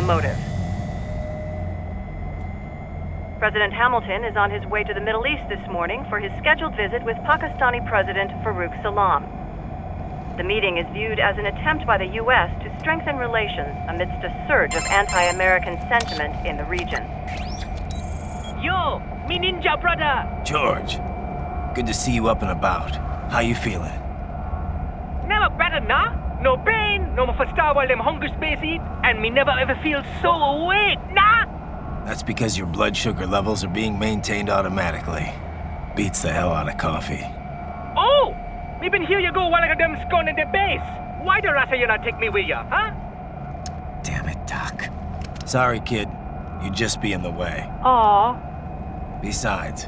motive. President Hamilton is on his way to the Middle East this morning for his scheduled visit with Pakistani President Farouk Salam. The meeting is viewed as an attempt by the U.S. to strengthen relations amidst a surge of anti-American sentiment in the region. Yo, me ninja brother! George, good to see you up and about. How you feeling? Never better, nah? No pain, no more star while them hunger space eat, and me never ever feel so awake, nah? That's because your blood sugar levels are being maintained automatically. Beats the hell out of coffee. Oh! Me been here you go while I got them scone in the base. Why the rasa you not take me with ya, huh? Damn it, Doc. Sorry, kid. You'd just be in the way. Aw. Besides,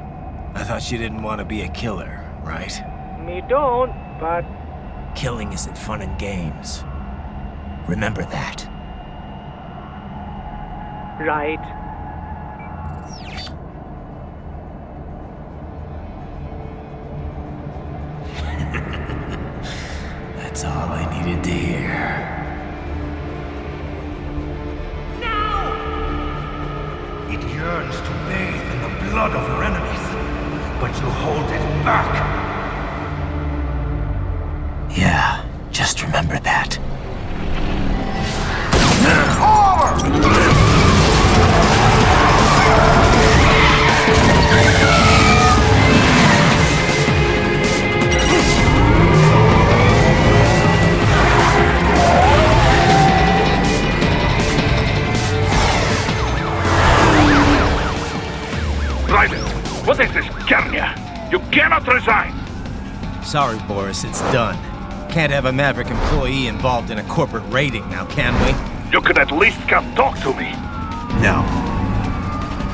I thought you didn't want to be a killer, right? Me don't, but... Killing isn't fun and games. Remember that. Right. That's all I needed to hear. Now! It yearns to bathe in the blood of your enemies, but you hold it back. Yeah, just remember that. Raiden, what is this, Kernia? You cannot resign! Sorry, Boris, it's done. Can't have a Maverick employee involved in a corporate raiding now, can we? You could at least come talk to me. No.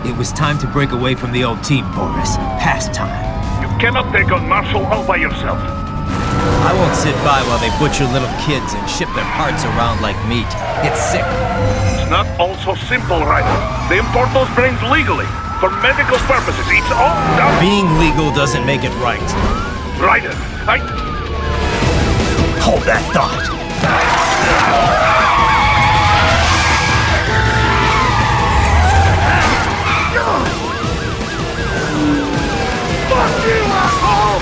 It was time to break away from the old team, Boris. Past time. You cannot take on Marshall all by yourself. I won't sit by while they butcher little kids and ship their parts around like meat. It's sick. It's not all so simple, Raiden. They import those brains legally. For medical purposes, it's all done. Being legal doesn't make it right. Raiden, Hold that thought. Fuck you, asshole!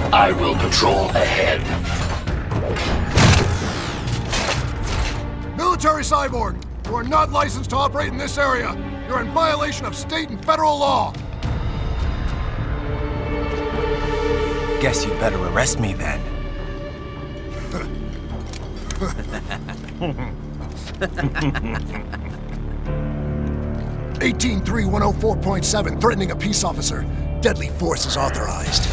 I will patrol ahead. Military Cyborg, you are not licensed to operate in this area. You're in violation of state and federal law. Guess you better arrest me then. 18.3.104.7, threatening a peace officer. Deadly force is authorized.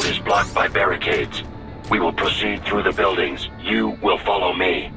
is blocked by barricades. We will proceed through the buildings. You will follow me.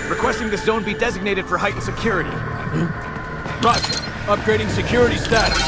Requesting the zone be designated for heightened security. Roger. Upgrading security status.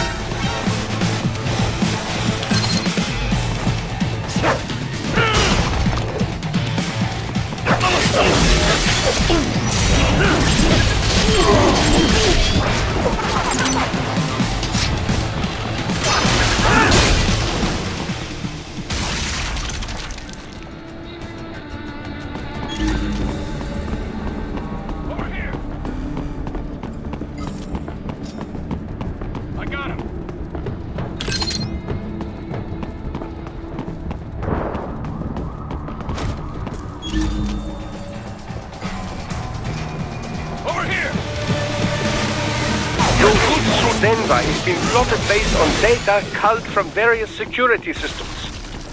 Denver is being plotted based on data culled from various security systems.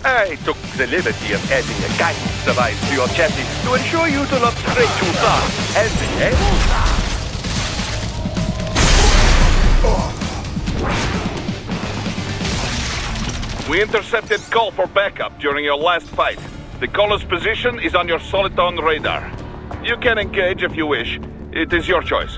I took the liberty of adding a guidance device to your chassis to ensure you do not stray too far. Healthy, eh? We intercepted call for backup during your last fight. The caller's position is on your Soliton radar. You can engage if you wish. It is your choice.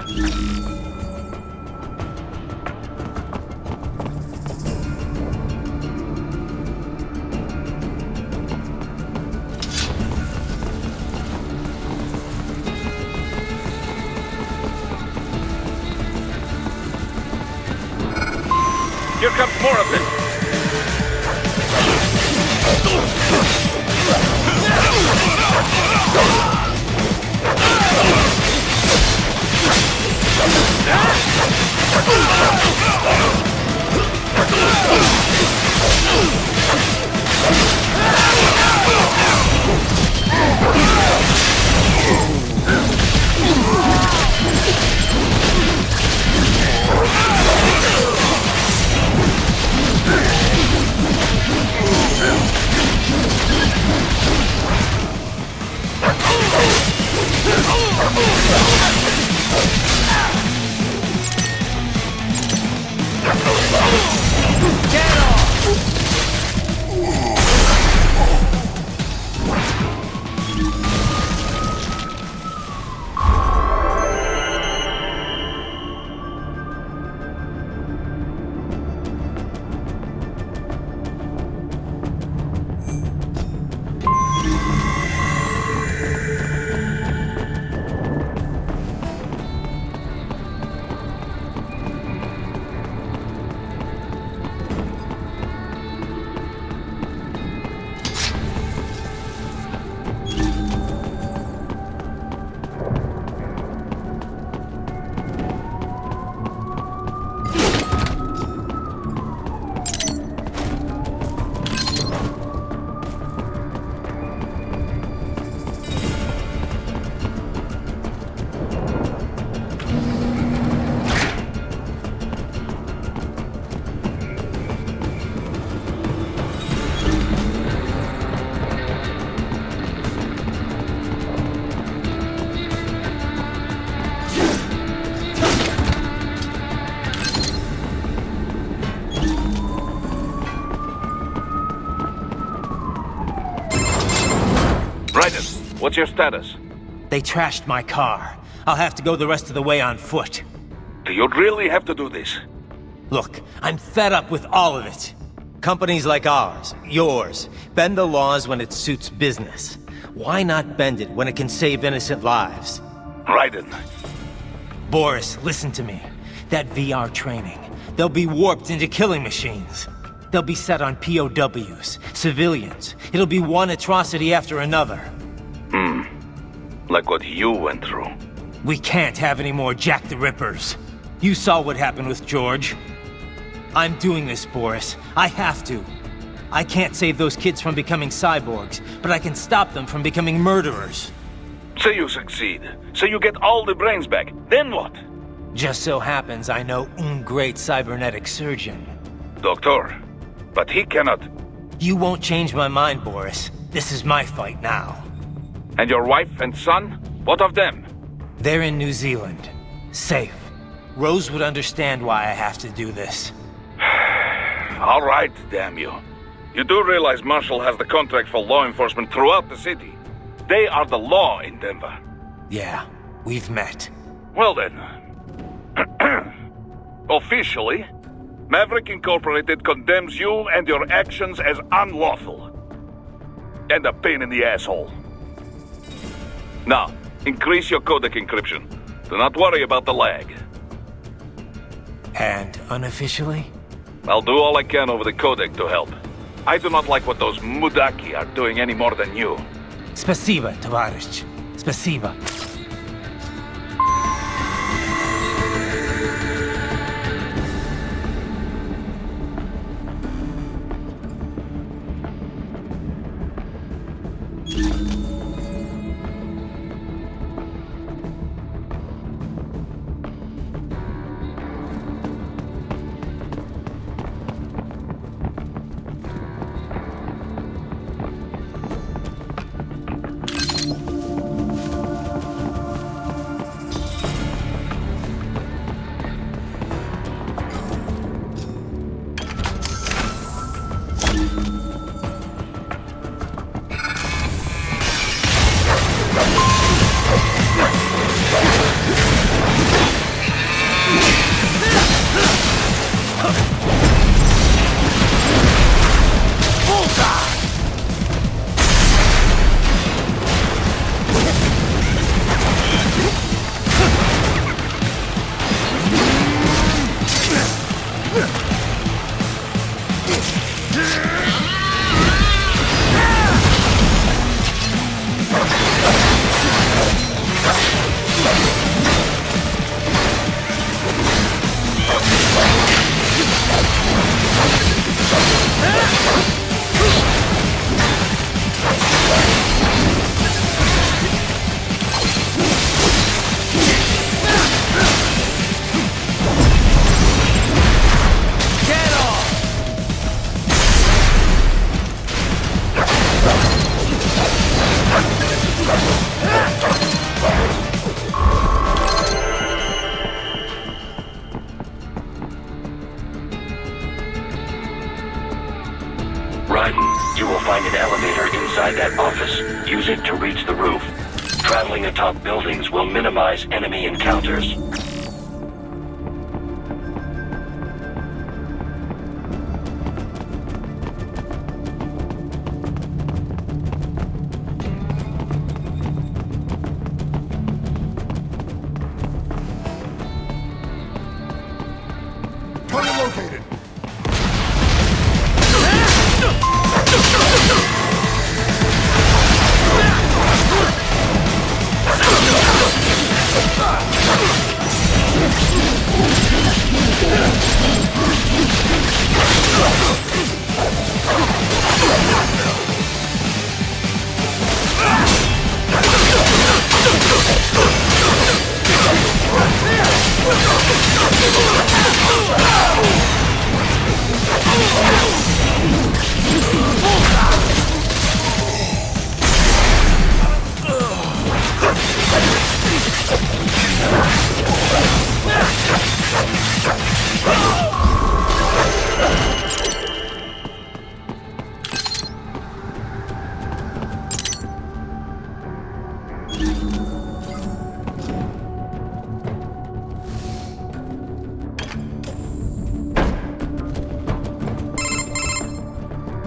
comes more of this! What's your status? They trashed my car. I'll have to go the rest of the way on foot. Do you really have to do this? Look, I'm fed up with all of it. Companies like ours, yours, bend the laws when it suits business. Why not bend it when it can save innocent lives? Raiden. Boris, listen to me. That VR training, they'll be warped into killing machines. They'll be set on POWs, civilians. It'll be one atrocity after another. Like what you went through. We can't have any more Jack the Rippers. You saw what happened with George. I'm doing this, Boris. I have to. I can't save those kids from becoming cyborgs, but I can stop them from becoming murderers. Say you succeed. Say you get all the brains back. Then what? Just so happens I know un great cybernetic surgeon. Doctor. But he cannot... You won't change my mind, Boris. This is my fight now. And your wife and son? What of them? They're in New Zealand. Safe. Rose would understand why I have to do this. All right, damn you. You do realize Marshall has the contract for law enforcement throughout the city. They are the law in Denver. Yeah, we've met. Well then. Officially, Maverick Incorporated condemns you and your actions as unlawful. And a pain in the asshole. Now, increase your codec encryption. Do not worry about the lag. And unofficially? I'll do all I can over the codec to help. I do not like what those Mudaki are doing any more than you. Spasiba, товарищ. Spasiba. Raiden, you will find an elevator inside that office. Use it to reach the roof. Traveling atop buildings will minimize enemy encounters. Target located.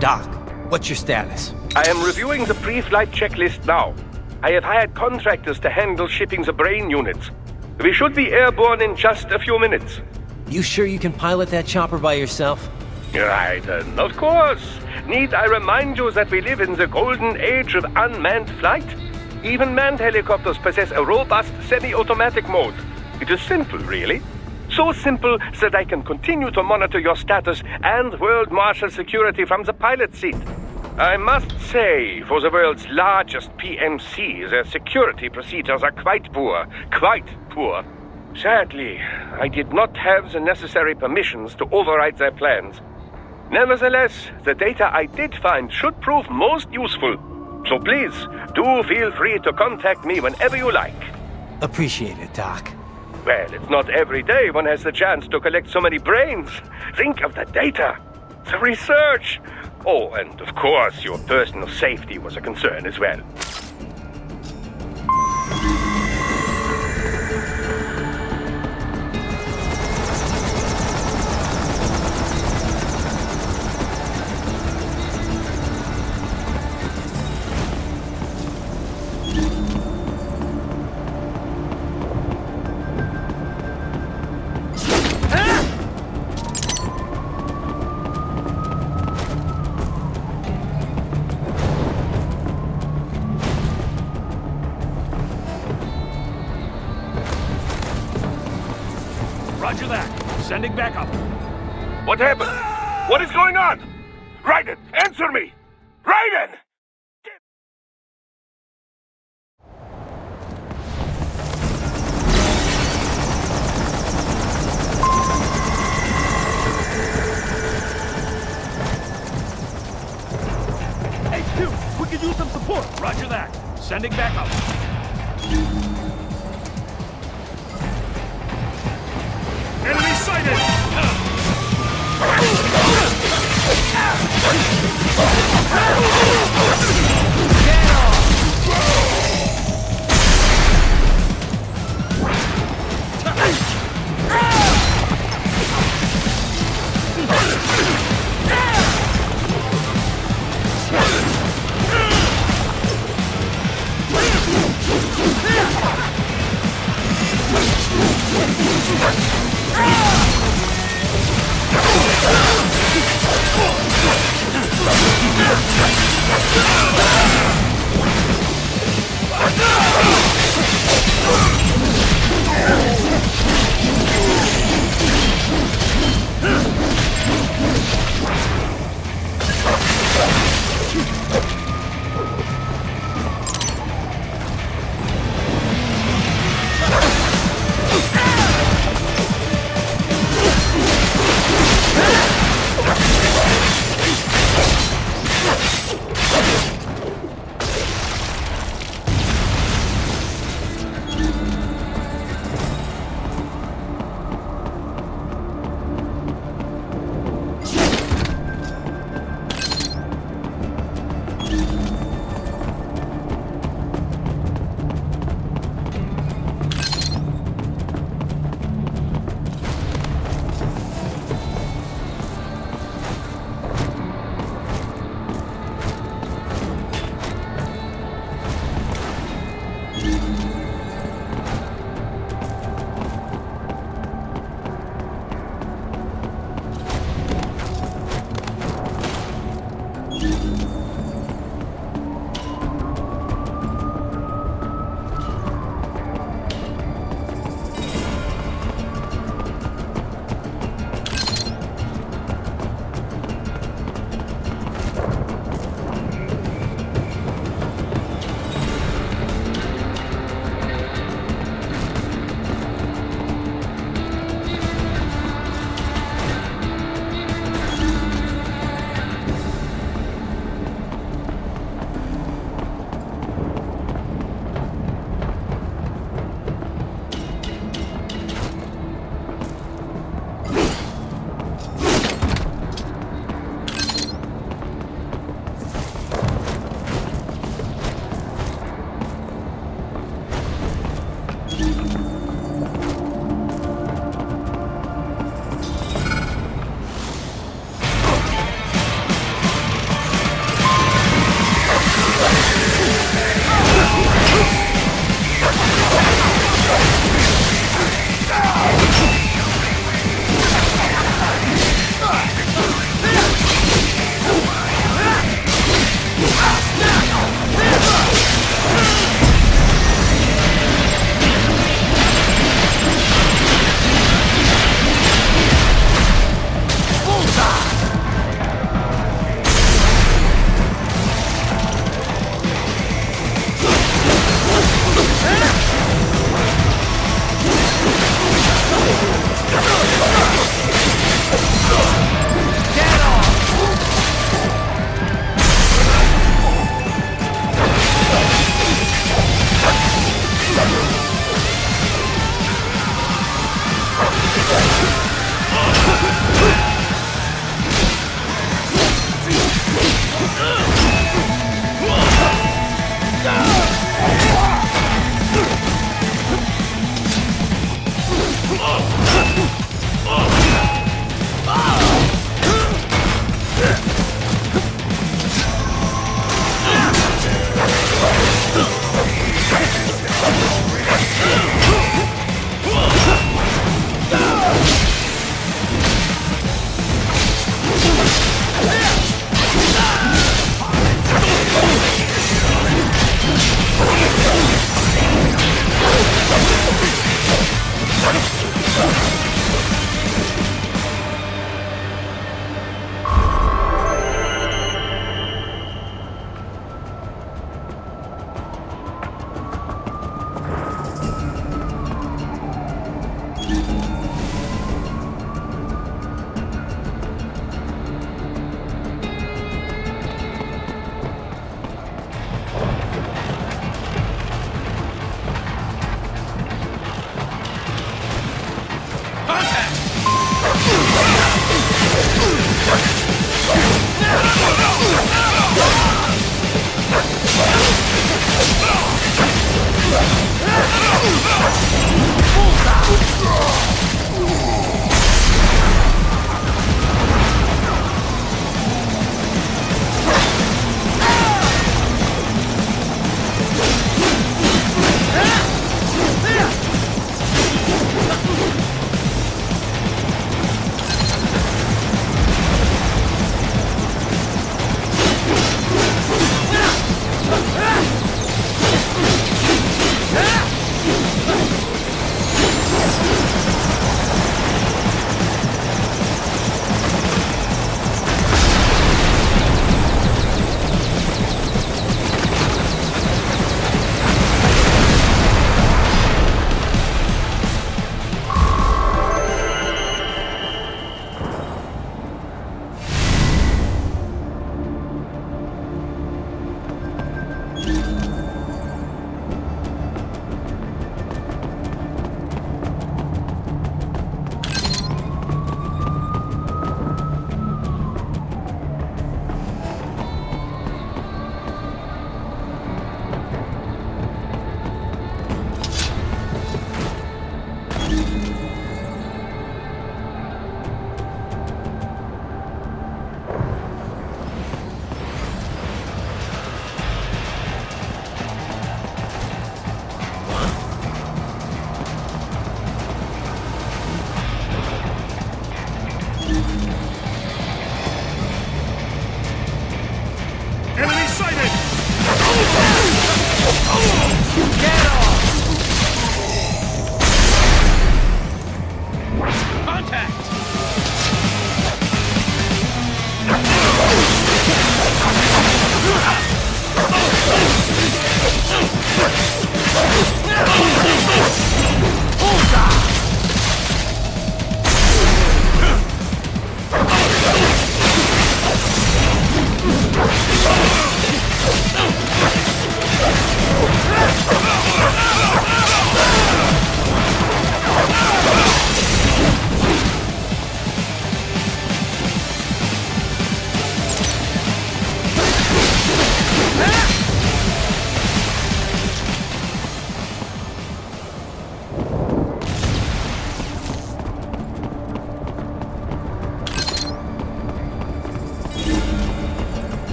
Doc, what's your status? I am reviewing the pre-flight checklist now. I have hired contractors to handle shipping the brain units. We should be airborne in just a few minutes. You sure you can pilot that chopper by yourself? Right, of course. Need I remind you that we live in the golden age of unmanned flight? Even manned helicopters possess a robust semi-automatic mode. It is simple, really. So simple that I can continue to monitor your status and world marshal security from the pilot seat. I must say, for the world's largest PMC, their security procedures are quite poor. Quite poor. Sadly, I did not have the necessary permissions to override their plans. Nevertheless, the data I did find should prove most useful. So please, do feel free to contact me whenever you like. Appreciate it, Doc. Well, it's not every day one has the chance to collect so many brains. Think of the data, the research. Oh, and of course, your personal safety was a concern as well. Roger that. Sending backup. What happened? What is going on? Raiden, answer me! Raiden! Hey, Q, we could use some support. Roger that. Sending backup. Enemy sighted! Ah!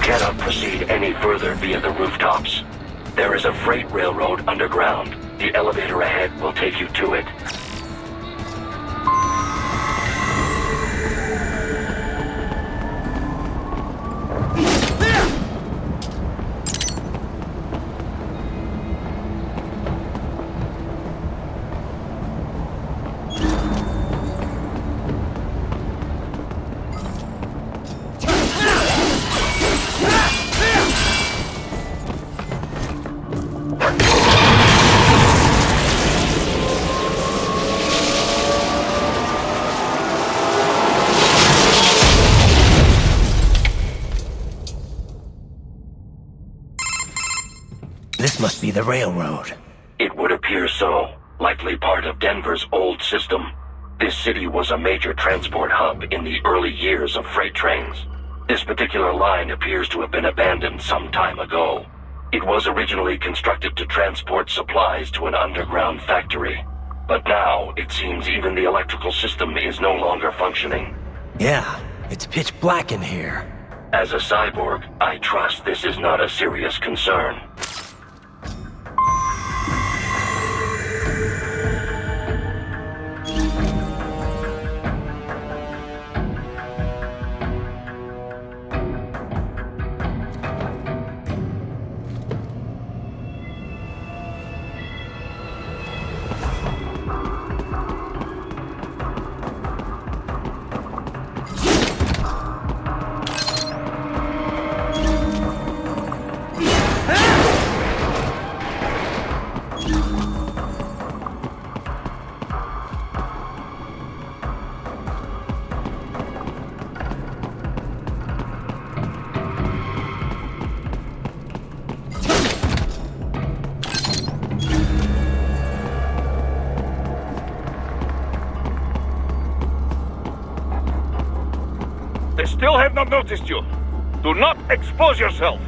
cannot proceed any further via the rooftops. There is a freight railroad underground. The elevator ahead will take you to it. This must be the railroad. It would appear so. Likely part of Denver's old system. This city was a major transport hub in the early years of freight trains. This particular line appears to have been abandoned some time ago. It was originally constructed to transport supplies to an underground factory. But now, it seems even the electrical system is no longer functioning. Yeah, it's pitch black in here. As a cyborg, I trust this is not a serious concern. They still have not noticed you. Do not expose yourself.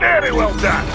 Very well done.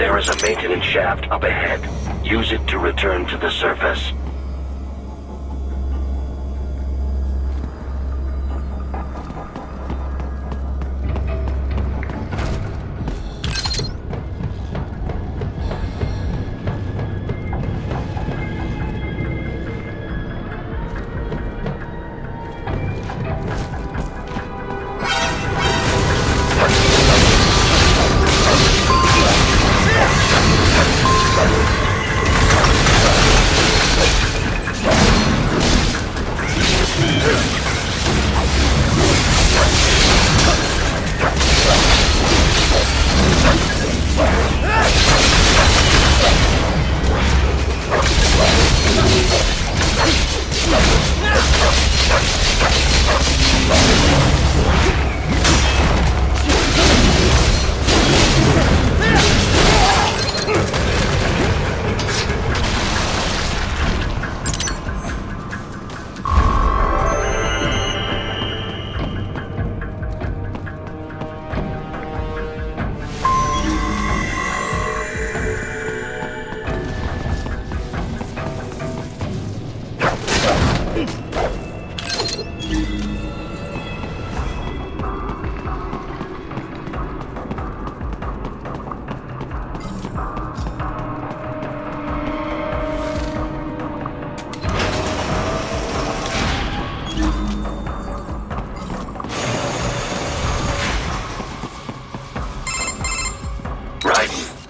There is a maintenance shaft up ahead. Use it to return to the surface.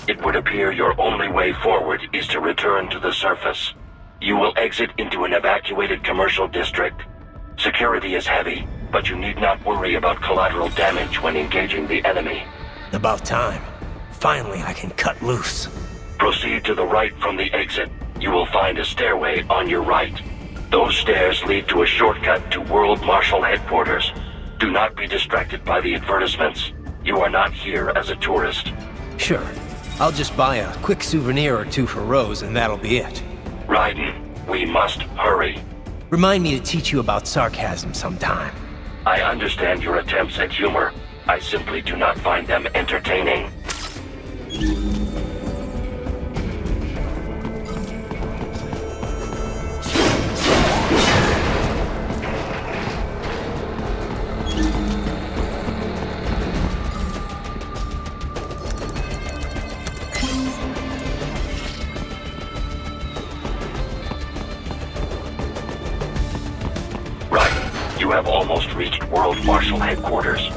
It would appear your only way forward is to return to the surface. You will exit into an evacuated commercial district. Security is heavy, but you need not worry about collateral damage when engaging the enemy. About time. Finally, I can cut loose. Proceed to the right from the exit. You will find a stairway on your right. Those stairs lead to a shortcut to World Marshal Headquarters. Do not be distracted by the advertisements. You are not here as a tourist. Sure. I'll just buy a quick souvenir or two for Rose, and that'll be it. Raiden, we must hurry. Remind me to teach you about sarcasm sometime. I understand your attempts at humor. I simply do not find them entertaining. You have almost reached World Marshal Headquarters.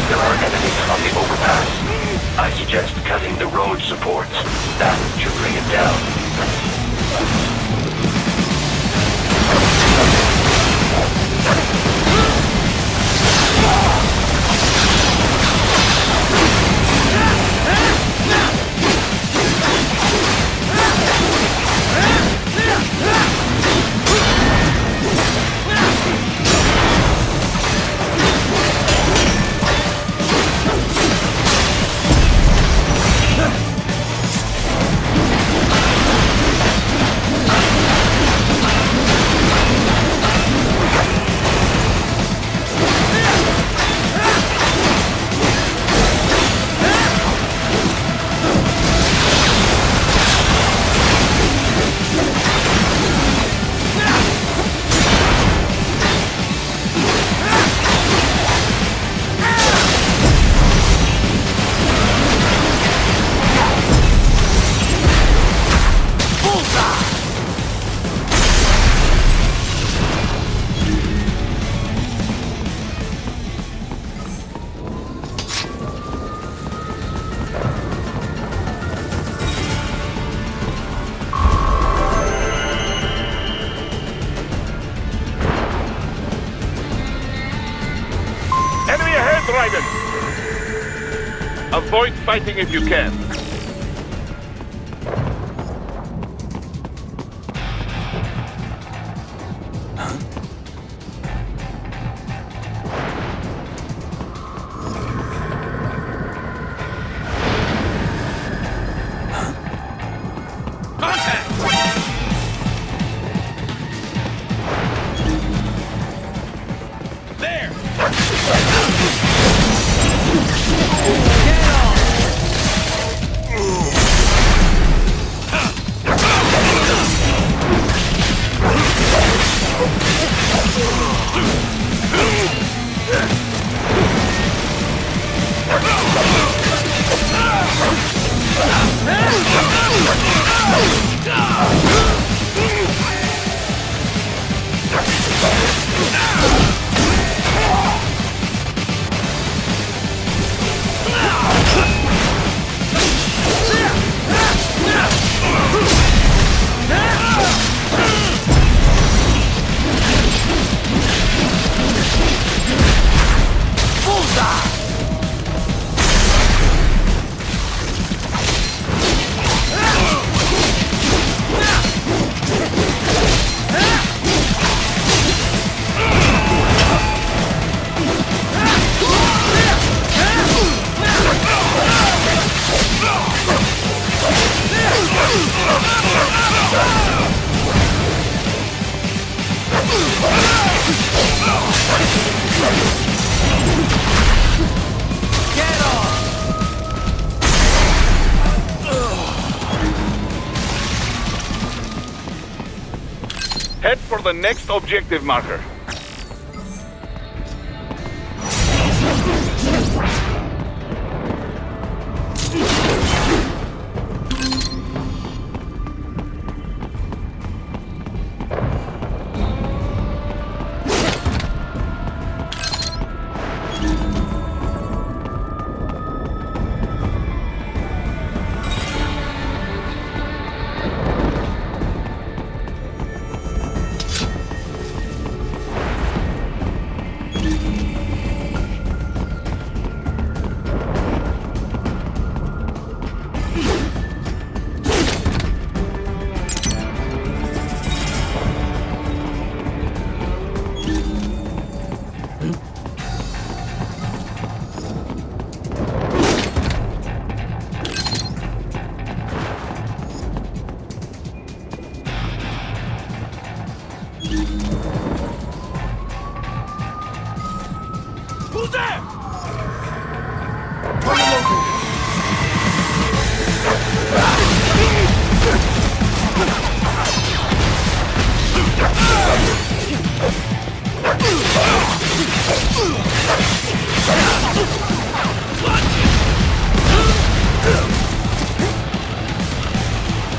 There are enemies on the overpass. I suggest cutting the road supports. That should bring it down. Avoid fighting if you can. Head for the next objective marker.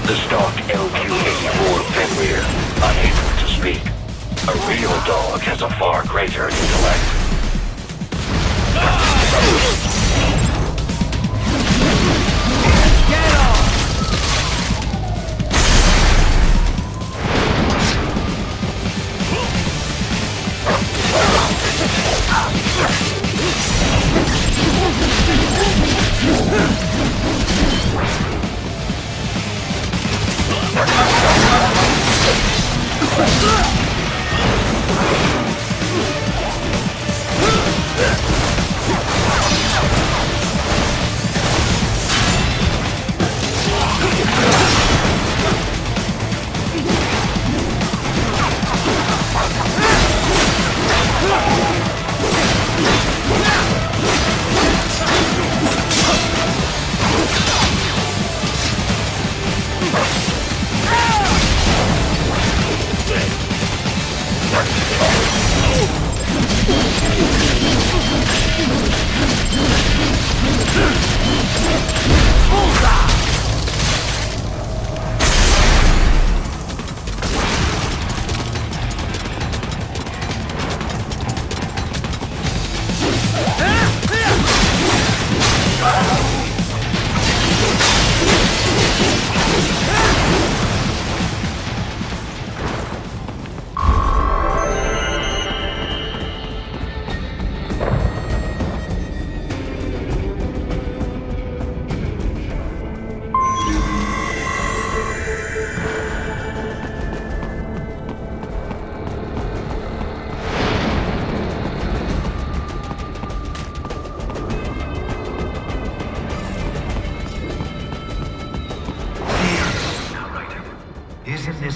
The stock LQ-84 Fenrir, unable to speak. A real dog has a far greater intellect.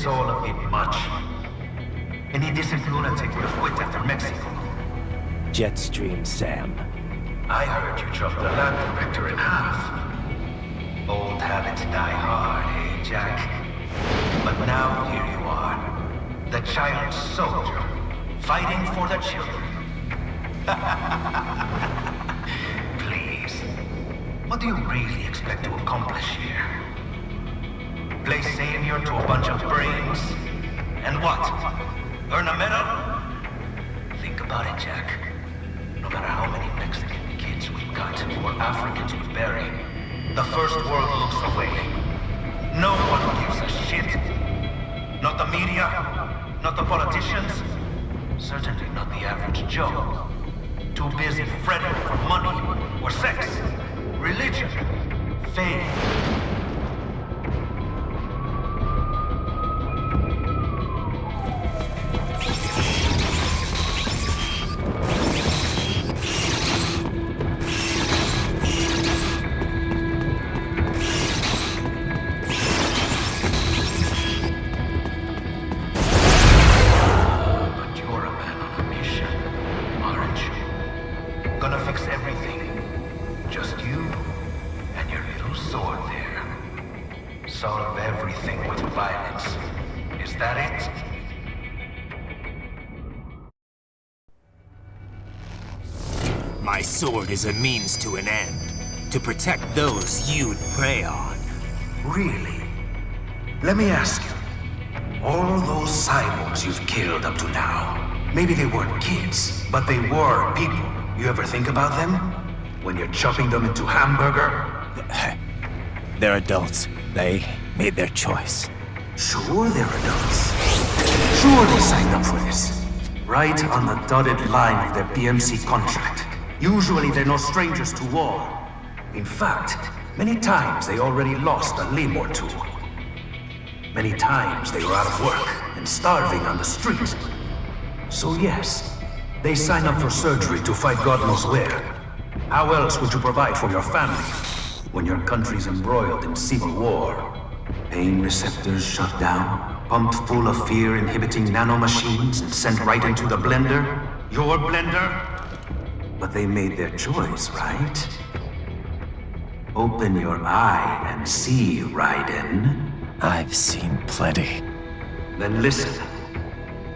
this all a bit much? Any decent lunatic would have quit after Mexico. Jetstream, Sam. I heard you chopped the lab director in half. Old habits die hard, eh, Jack? But now here you are. The child soldier, fighting for the children. Please. What do you really expect to accomplish here? Play savior to a bunch of brains? And what? Earn a medal? Think about it, Jack. No matter how many Mexican kids we've got, or Africans we bury, the first world looks away. No one gives a shit. Not the media, not the politicians, certainly not the average Joe. Too busy fretting for money, or sex, religion, fame. Solve everything with violence. Is that it? My sword is a means to an end. To protect those you'd prey on. Really? Let me ask you. All those cyborgs you've killed up to now, maybe they weren't kids, but they were people. You ever think about them? When you're chopping them into hamburger? They're adults. They made their choice. Sure they're adults. Sure they signed up for this. Right on the dotted line of their BMC contract. Usually they're no strangers to war. In fact, many times they already lost a limb or two. Many times they were out of work and starving on the street. So yes, they sign up for surgery to fight God knows where. How else would you provide for your family when your country's embroiled in civil war? Pain receptors shut down, pumped full of fear-inhibiting nanomachines and sent right into the blender? Your blender? But they made their choice, right? Open your eye and see, Raiden. I've seen plenty. Then listen.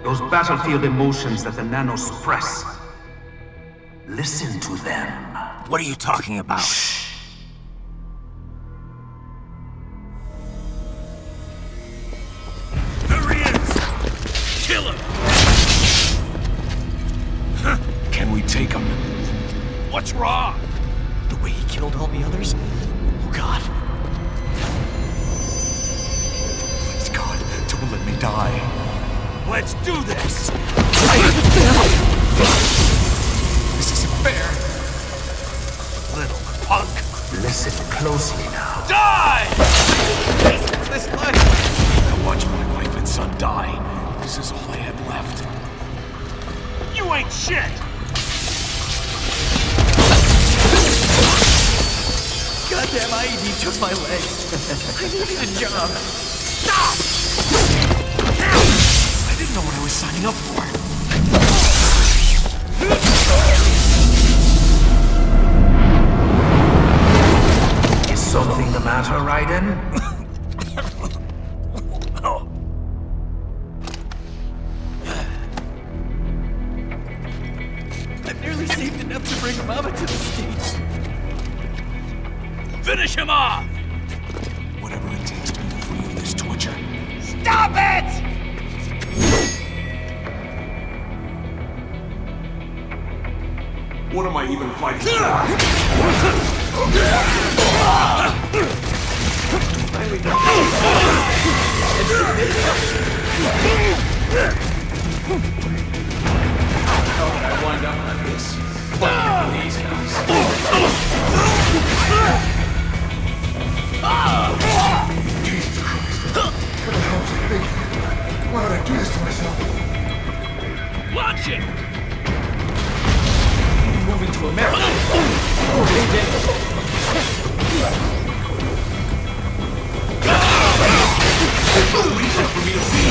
Those battlefield emotions that the nanos suppress. Listen to them. What are you talking about? Shh. There he is! Kill him! Can we take him? What's wrong? The way he killed all the others? Oh God. Please God, don't let me die. Let's do this! This isn't fair. Little punk. Listen closely now. Die! This life. I watched my wife and son die. This is all I had left. You ain't shit! Goddamn IED took my legs. I needed a job. Stop! I didn't know what I was signing up for. Is something the matter, Raiden? I've nearly saved enough to bring Mama to the States. Finish him off! Whatever it takes to be free of this torture. Stop it! What am I even fighting for? How did I wind up like this? Fighting for these guys. Jesus Christ. What the hell was I thinking? Why would I do this to myself? Launch it! Moving to America. There's no reason for me to see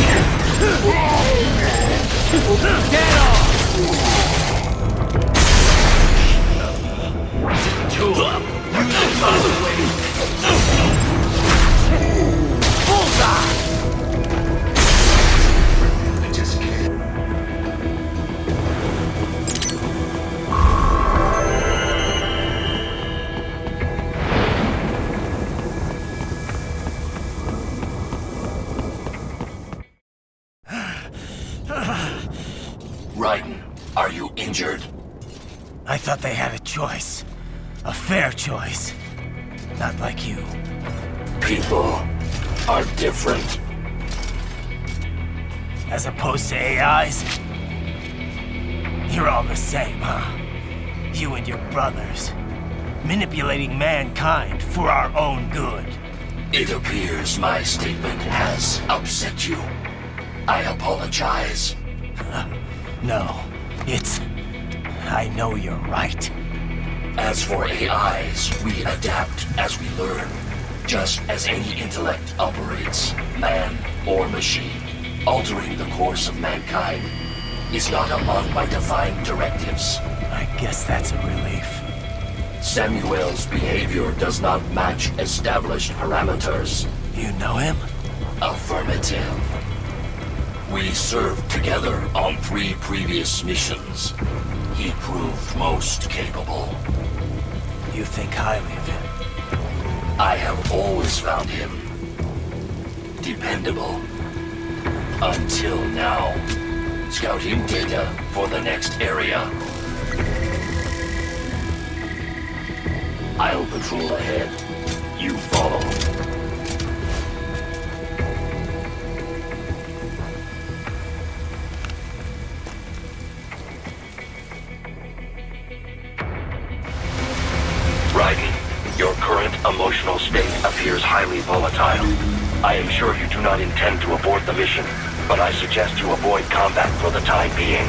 I thought they had a choice. A fair choice. Not like you. People are different. As opposed to AIs? You're all the same, huh? You and your brothers. Manipulating mankind for our own good. It appears my statement has upset you. I apologize. No, it's... I know you're right. As for AIs, we adapt as we learn. Just as any intellect operates, man or machine. Altering the course of mankind is not among my defined directives. I guess that's a relief. Samuel's behavior does not match established parameters. You know him? Affirmative. We served together on 3 previous missions. He proved most capable. You think highly of him? I have always found him dependable. Until now. Scouting data for the next area. I'll patrol ahead. You follow. Raiden, your current emotional state appears highly volatile. I am sure you do not intend to abort the mission, but I suggest you avoid combat for the time being.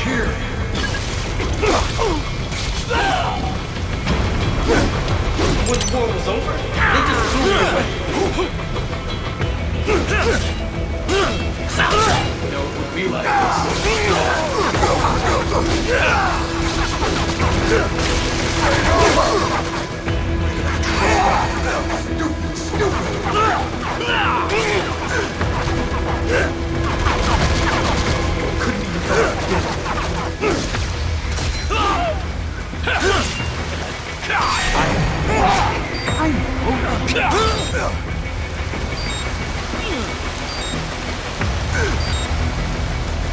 Here! When the war was over, they just threw me away. You know, it would be like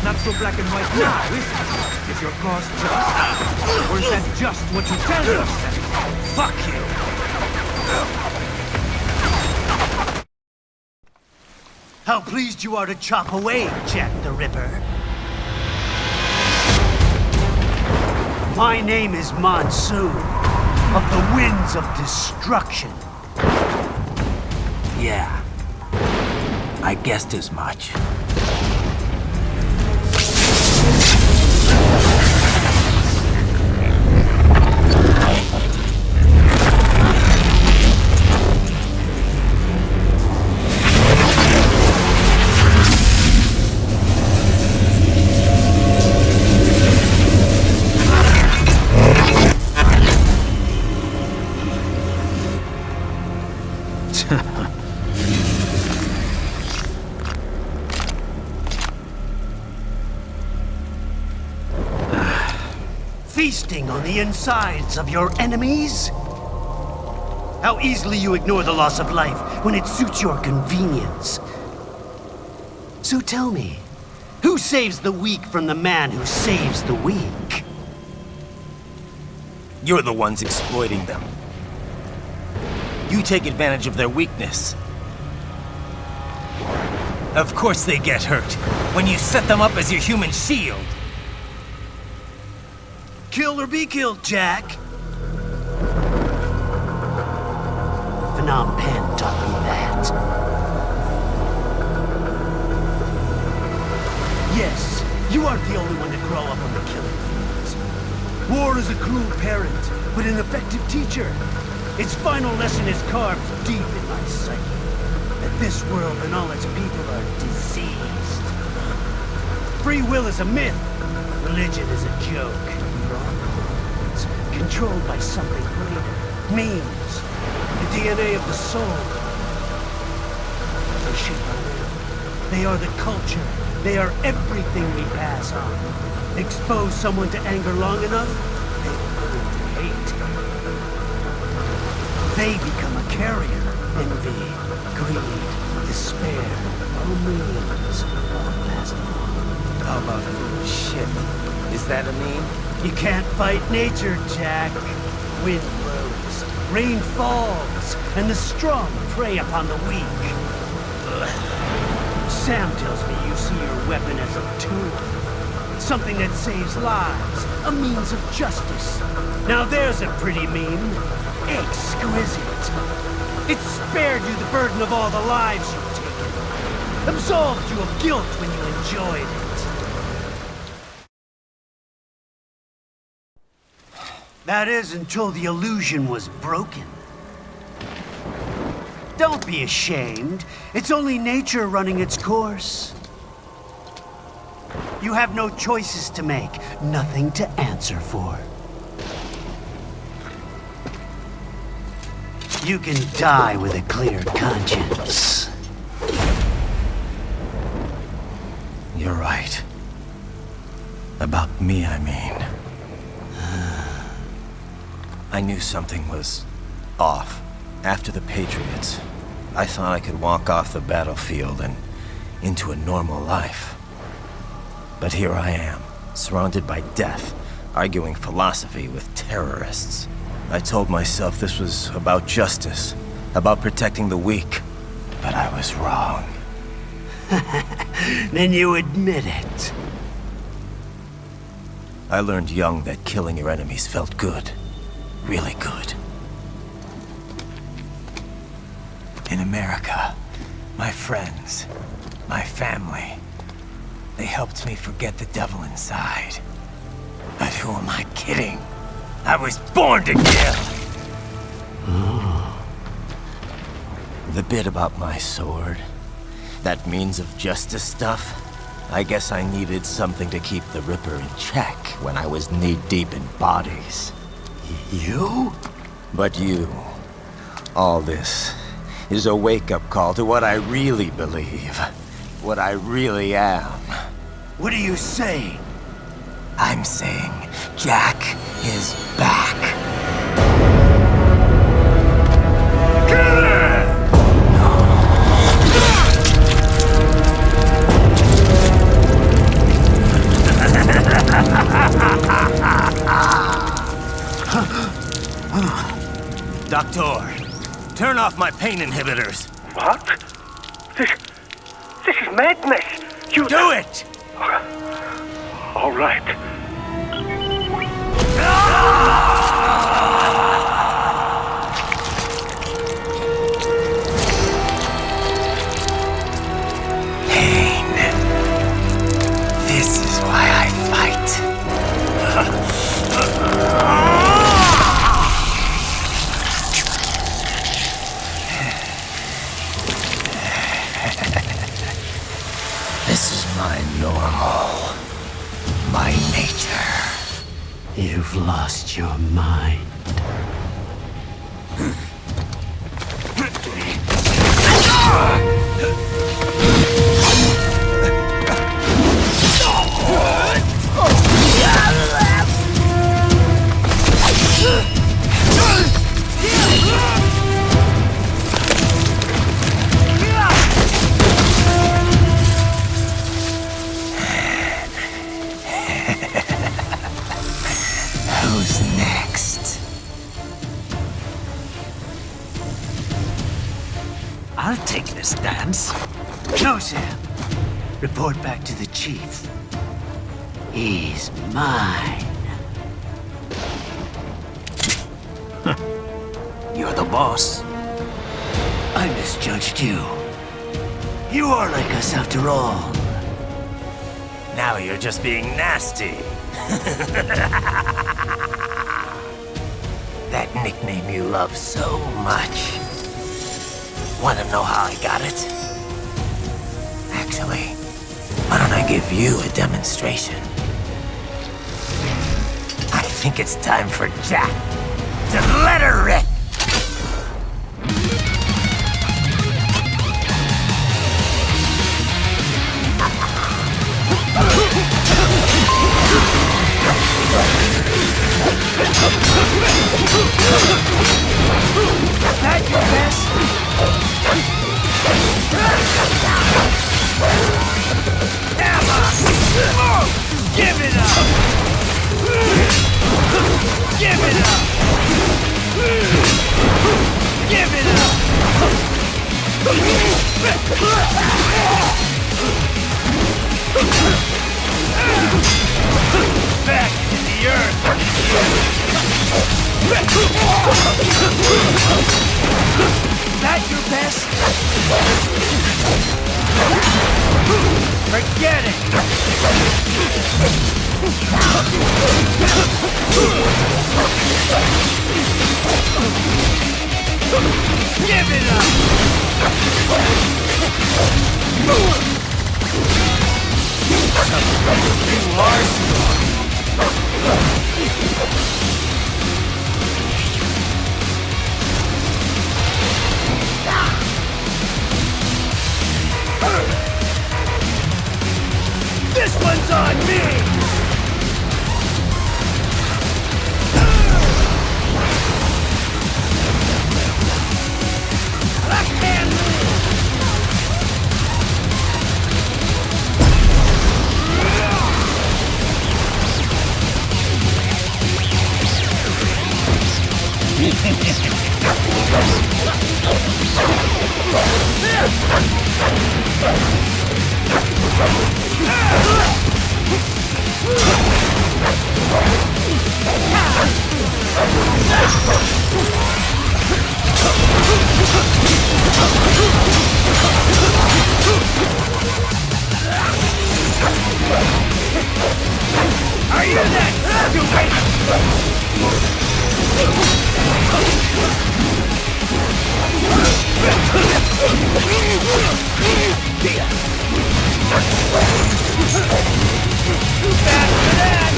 Not so black and white now, is it? Is your cause just? Or is that just what you tell yourself? Fuck you! How pleased you are to chop away, Jack the Ripper. My name is Monsoon, of the Winds of Destruction. Yeah, I guessed as much. Feasting on the insides of your enemies? How easily you ignore the loss of life when it suits your convenience. So tell me, who saves the weak from the man who saves the weak? You're the ones exploiting them. You take advantage of their weakness. Of course they get hurt when you set them up as your human shield. Kill or be killed, Jack. Phnom Penh taught me that. Yes, you aren't the only one to grow up on the killing fields. War is a cruel parent, but an effective teacher. Its final lesson is carved deep in my psyche. That this world and all its people are diseased. Free will is a myth. Religion is a joke. It's controlled by something greater. Memes. The DNA of the soul. They shape our will. They are the culture. They are everything we pass on. Expose someone to anger long enough, they will go into hate. They become a carrier. Envy, greed, despair. All memes won't last long. How about shit? Is that a meme? You can't fight nature, Jack. Wind blows, rain falls, and the strong prey upon the weak. Sam tells me you see your weapon as a tool. Something that saves lives, a means of justice. Now there's a pretty meme. Exquisite. It spared you the burden of all the lives you've taken. Absolved you of guilt when you enjoyed it. That is until the illusion was broken. Don't be ashamed. It's only nature running its course. You have no choices to make, nothing to answer for. You can die with a clear conscience. You're right. About me, I mean. I knew something was off. After the Patriots, I thought I could walk off the battlefield and into a normal life. But here I am, surrounded by death, arguing philosophy with terrorists. I told myself this was about justice, about protecting the weak, but I was wrong. Then you admit it. I learned young that killing your enemies felt good. Really good. In America, my friends, my family, They helped me forget the devil inside. But who am I kidding? I was born to kill! The bit about my sword, that means of justice stuff, I guess I needed something to keep the Ripper in check when I was knee-deep in bodies. You? But you, all this, is a wake-up call to what I really believe. What I really am. What are you saying? I'm saying Jack is back. Doctor, turn off my pain inhibitors. What? This is madness. You do it! All right. Pain. This is why I fight. This is my normal. My nature. You've lost your mind. Who's next? I'll take this dance. No, Sam. Report back to the chief. He's mine. You're the boss. I misjudged you. You are like us after all. Now you're just being nasty. That nickname you love so much. Want to know how I got it? Actually, why don't I give you a demonstration? I think it's time for Jack to let her rip. That your best? Give it up! Give it up! Give it up! Back to the earth! That your best? Forget it! Give it up! You are strong. This one's on me! Are you that Too fast for that!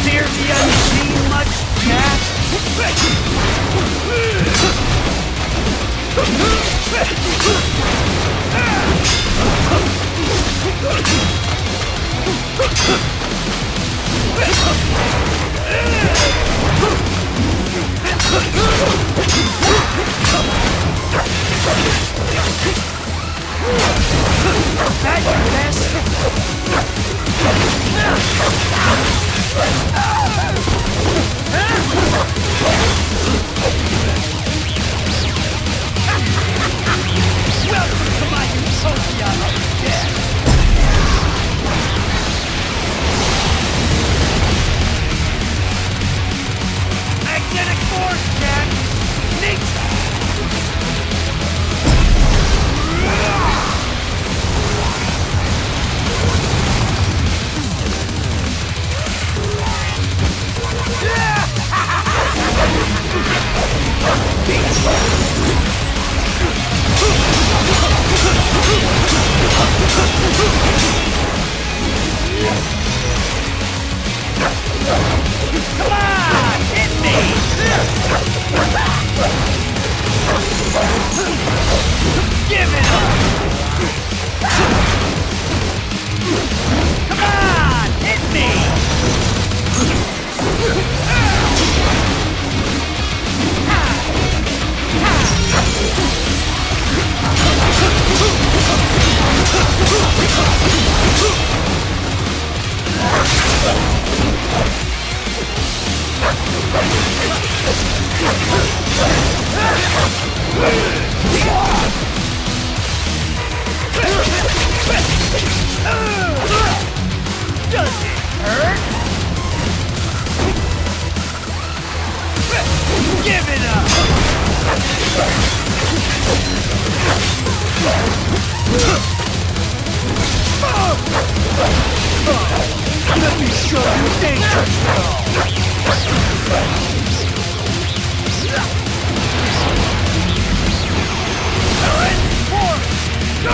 Fear the unseen much, Jack? That your best? Welcome to my utopia of death! Magnetic force, Jack! Nature! Come on, hit me! Give it up! Come on, hit me! Does it hurt? Give it up! Let me show you danger! Go!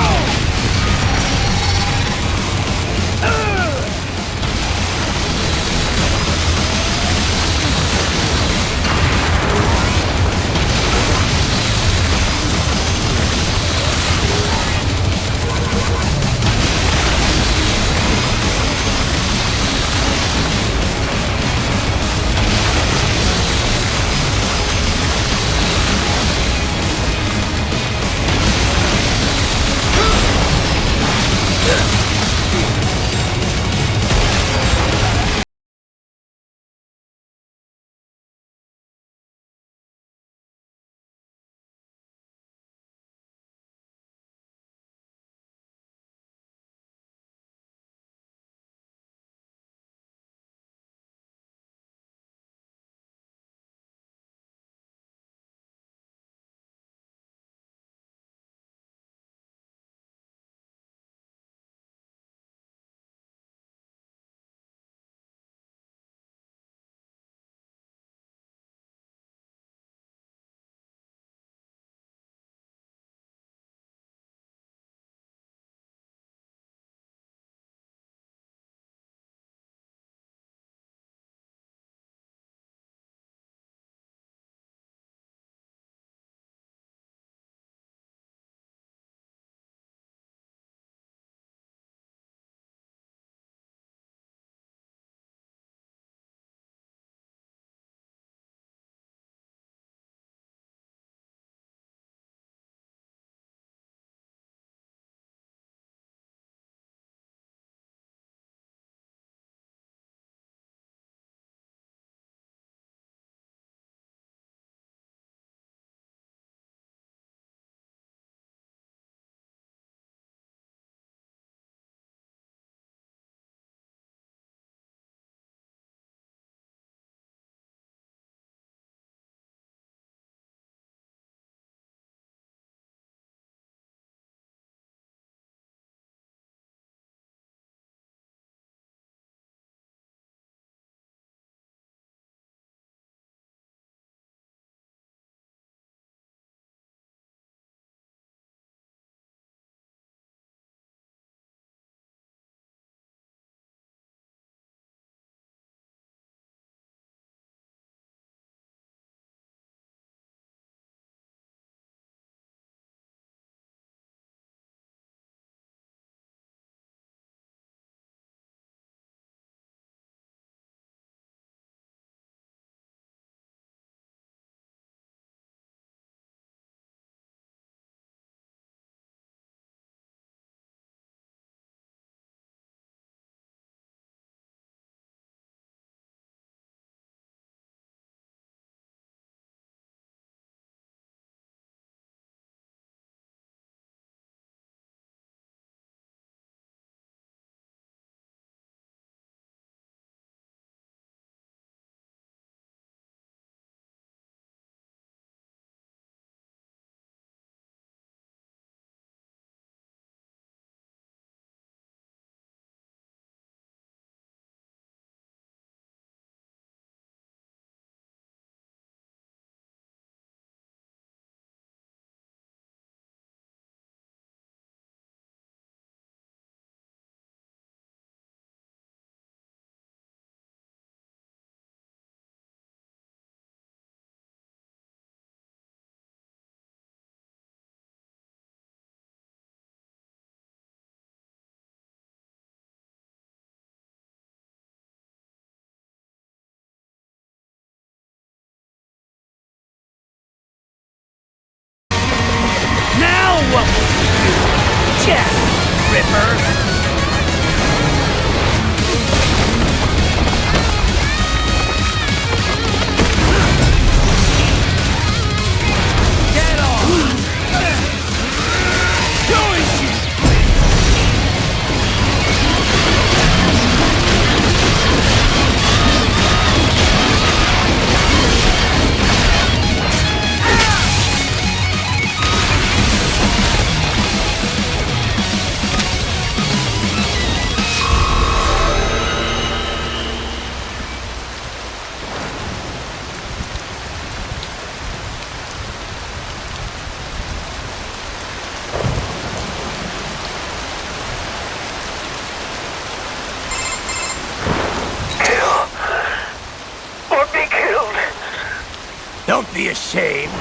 be ashamed.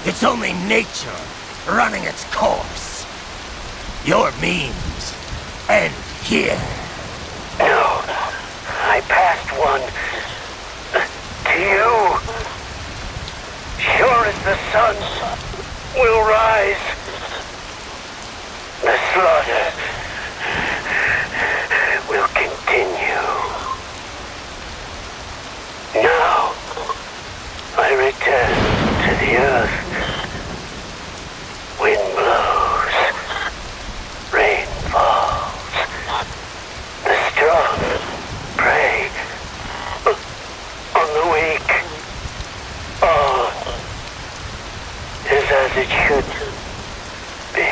It's only nature running its course. Your memes end here. No, I passed one to you. Sure as the sun will rise, the slaughter will continue. Now, I return to the earth. Wind blows, rain falls. The strong prey on the weak. All is as it should be.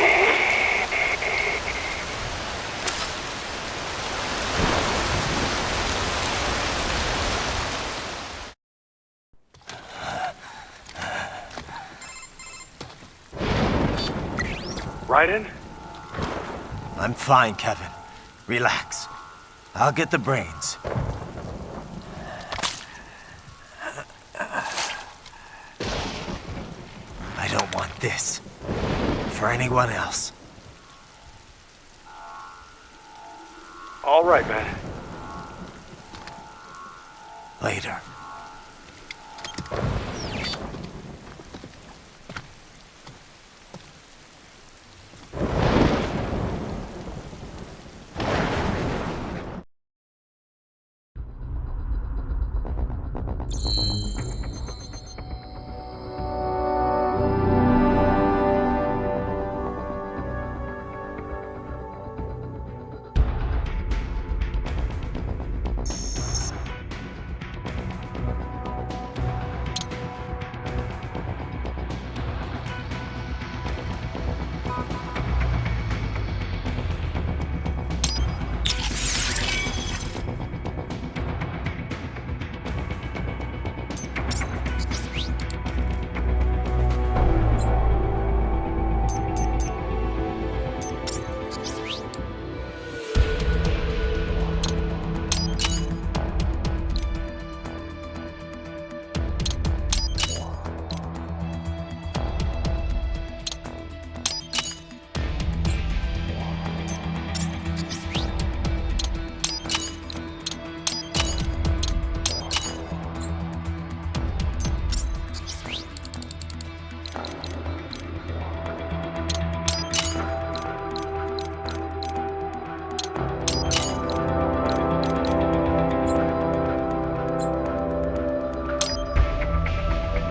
Raiden? I'm fine, Kevin. Relax. I'll get the brains. I don't want this for anyone else. All right, man. Later.